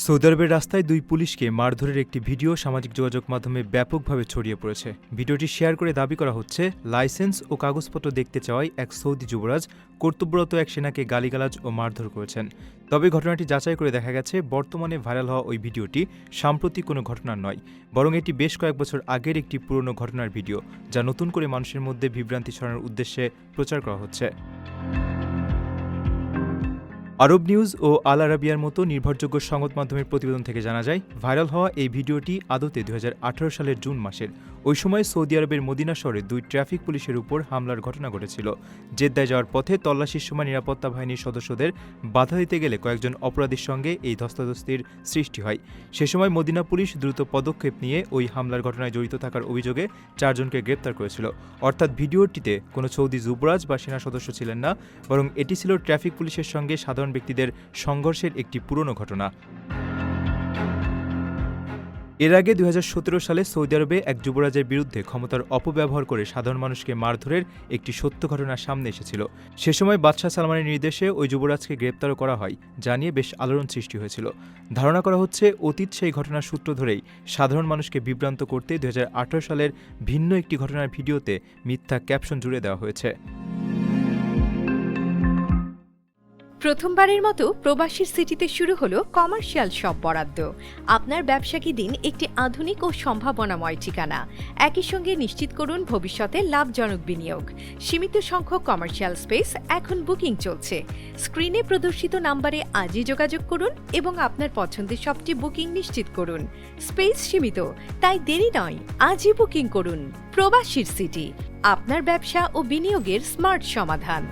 Saudi আরবের রাস্তায় দুই পুলিশকে মারধরের একটি ভিডিও সামাজিক যোগাযোগ মাধ্যমে ব্যাপকভাবে ছড়িয়ে পড়েছে। ভিডিওটি শেয়ার করে দাবি করা হচ্ছে, লাইসেন্স ও কাগজপত্র দেখতে চাওয়ায় এক সৌদি যুবরাজ কর্তব্যরত এক সেনাকে গালিগালাজ ও মারধর করেছেন। তবে ঘটনাটি যাচাই করে দেখা গেছে, বর্তমানে ভাইরাল হওয়া ওই ভিডিওটি সাম্প্রতিক কোনো ঘটনার নয়, বরং এটি বেশ কয়েক বছর আগের একটি পুরনো ঘটনার ভিডিও, যা নতুন করে মানুষের মধ্যে বিভ্রান্তি ছড়ানোর উদ্দেশ্যে প্রচার করা হচ্ছে। আরব নিউজ ও আল আরাবিয়ার মতো নির্ভরযোগ্য সংবাদ মাধ্যমের প্রতিবেদন থেকে জানা যায়, ভাইরাল হওয়া এই ভিডিওটি আদতে 2018 সালের জুন মাসের। ওই সময় সৌদি আরবের মদিনা শহরে দুই ট্রাফিক পুলিশের উপর হামলার ঘটনা ঘটেছিল। জেদ্দায় যাওয়ার পথে তল্লাশির সময় নিরাপত্তা বাহিনীর সদস্যদের বাধা দিতে গেলে কয়েকজন অপরাধীর সঙ্গে এই ধস্তাধস্তির সৃষ্টি হয়। সে সময় মদিনা পুলিশ দ্রুত পদক্ষেপ নিয়ে ওই হামলার ঘটনায় জড়িত থাকার অভিযোগে 4 জনকে গ্রেপ্তার করেছিল। অর্থাৎ ভিডিওটিতে কোনো সৌদি যুবরাজ বা সেনা সদস্য ছিলেন না, বরং এটি ছিল ট্রাফিক পুলিশের সঙ্গে সাধারণ ব্যক্তিদের সংঘর্ষের একটি পুরনো ঘটনা। এর আগে 2017 সালে সৌদি আরবে এক যুবরাজের বিরুদ্ধে ক্ষমতার অপব্যবহার করে সাধারণ মানুষকে মারধরের একটি সত্য ঘটনা সামনে এসেছিল। সে সময় বাদশাহ সালমানের নির্দেশে ওই যুবরাজকে গ্রেপ্তারও করা হয়, যা নিয়ে বেশ আলোড়ন সৃষ্টি হয়েছিল। ধারণা করা হচ্ছে, অতীত সেই ঘটনার সূত্র ধরেই সাধারণ মানুষকে বিভ্রান্ত করতে 2018 সালের ভিন্ন একটি ঘটনার ভিডিওতে মিথ্যা ক্যাপশন জুড়ে দেওয়া হয়েছে। প্রথমবারের মতো প্রবাসীর সিটিতে শুরু হলো কমার্শিয়াল শপ বরাদ্দ। আপনার ব্যবসাকে দিন একটি আধুনিক ও সম্ভাবনাময় ঠিকানা। একই সঙ্গে নিশ্চিত করুন ভবিষ্যতে লাভজনক বিনিয়োগ। সীমিত সংখ্যক কমার্শিয়াল স্পেস এখন বুকিং চলছে। স্ক্রিনে প্রদর্শিত নাম্বারে আজই যোগাযোগ করুন এবং আপনার পছন্দের শপটি বুকিং নিশ্চিত করুন। স্পেস সীমিত, তাই দেরি নয়, আজই বুকিং করুন। প্রবাসীর সিটি, আপনার ব্যবসা ও বিনিয়োগের স্মার্ট সমাধান।